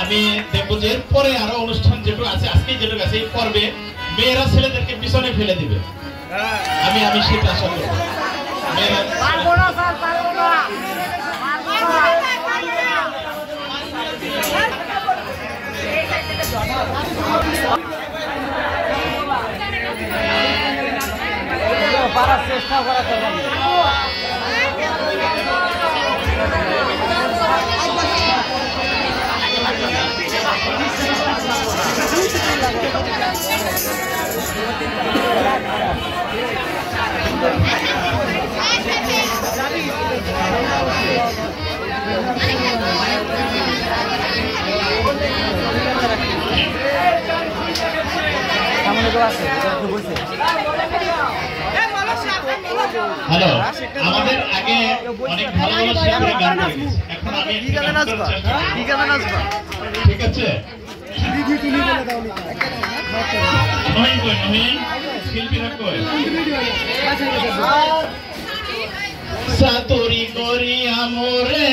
আমি দেখবো যে পরে আরো অনুষ্ঠান যেটুকু আছে আজকে যেটুকু আছে এই পর্বে মেয়েরা ছেলেদেরকে পিছনে ফেলে দিবে। আমি সেটা আশা করব। পারার চেষ্টা করা তো হ্যালো, আমাদের আগে অনেক ভালো ভালো শিল্পীরা গান করে গেছে। এখন আমি ঠিক আছে শিল্পীরা কই সাতরি করি আমরে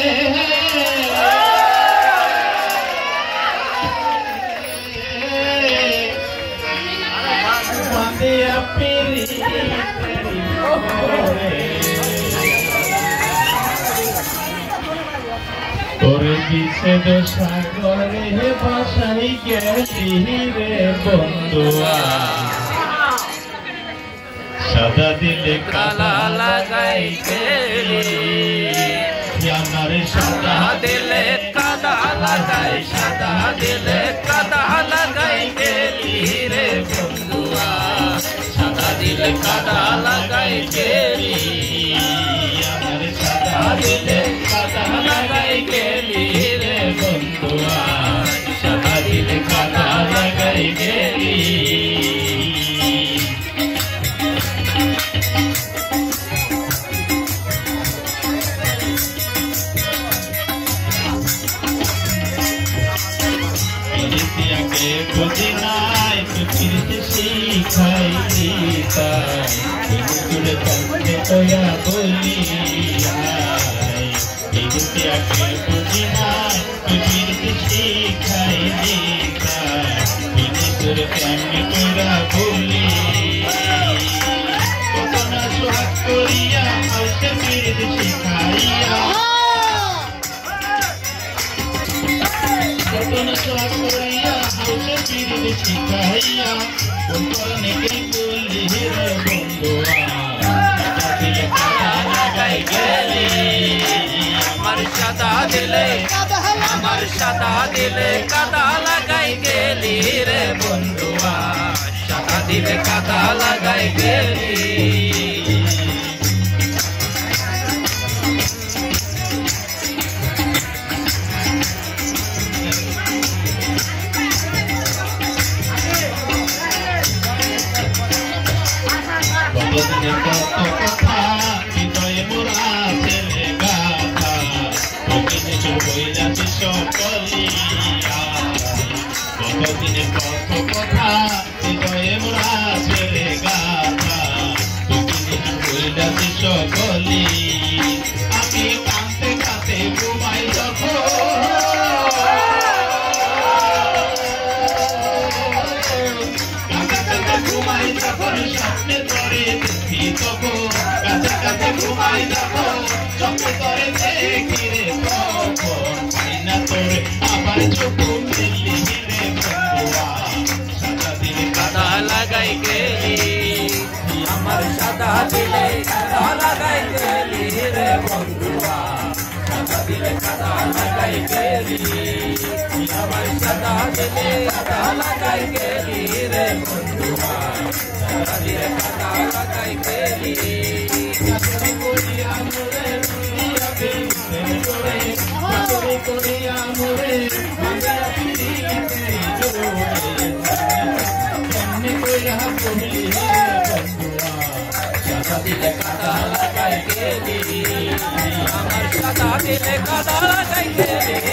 তোরে বিচ্ছেদ সাগরে বাসাই গেলি রে বন্ধুয়া সাদা দিলে কালা লাগাই গেলি আমার সাদা দিলে কাদা লাগাই সাদা দিলে কাদা লাগাই গেলি রে বন্ধুয়া সাদা দিলে কাদা লাগাই গেলি আমার সাদা দিলে কাদা লাগাই গেলি রে বন্ধুয়া সাদা দিলে কাদা লাগাই গেলি বুঝি নাই পৃথিবীতে শিখাই দিতাই জুড়ে থাকতে তোয়া বলি ইতিহাসে বুঝি নাই পৃথিবীতে শিখাই দিতাই জুড়ে কেমনি তোরা বলি কত না সোহাগ করিয়া হয়তো ফিরে শিখাইয়া কত না সোহাগ করিয়া শিখাইয়া অনেকে বলি রে বন্ধুয়া দিলে কাদা লাগাই গেলি আমার সাদা দিলে কাদা লাগাই গেলি রে বন্ধুয়া সাদা দিলে কাদা লাগাই গেলি কথা হৃদয়ে মোরা ছেলে গাথা সকলিয়া কতদিনের কত কথা হৃদয়ে মোরা ছেলে গাথা সকলি আমি কাঁদতে কাঁদতে ঘুমাই যখন ঘুমাই যখন স্বপ্নে ধরে দেখি তখন কাছে কাছে ঘুমাই যখন স্বপ্নে ধরে দেখি রে তখন পাই না তোরে আবার চোখ মেলি রে বন্ধুয়া সাদা দিলে কাদা লাগাই গেলি আমার সাদা দিলে কাদা লাগাই গেলি রে বন্ধুয়া সাদা দিলে কাদা লাগাই গেলি আমার সাদা দিলে কাদা লাগাই গেলি রে বন্ধুয়া সাদা দিলে কাদা লাগাই গেলি করিয়া মোরে দিয়া বেনে করে করিয়া মোরে দিয়া পিরিতে জোরে কেমনে কইরা বলি রে বন্ধুয়া সাদা দিলে কাদা লাগাই গেলি আমার সাদা দিলে কাদা লাগাই গেলি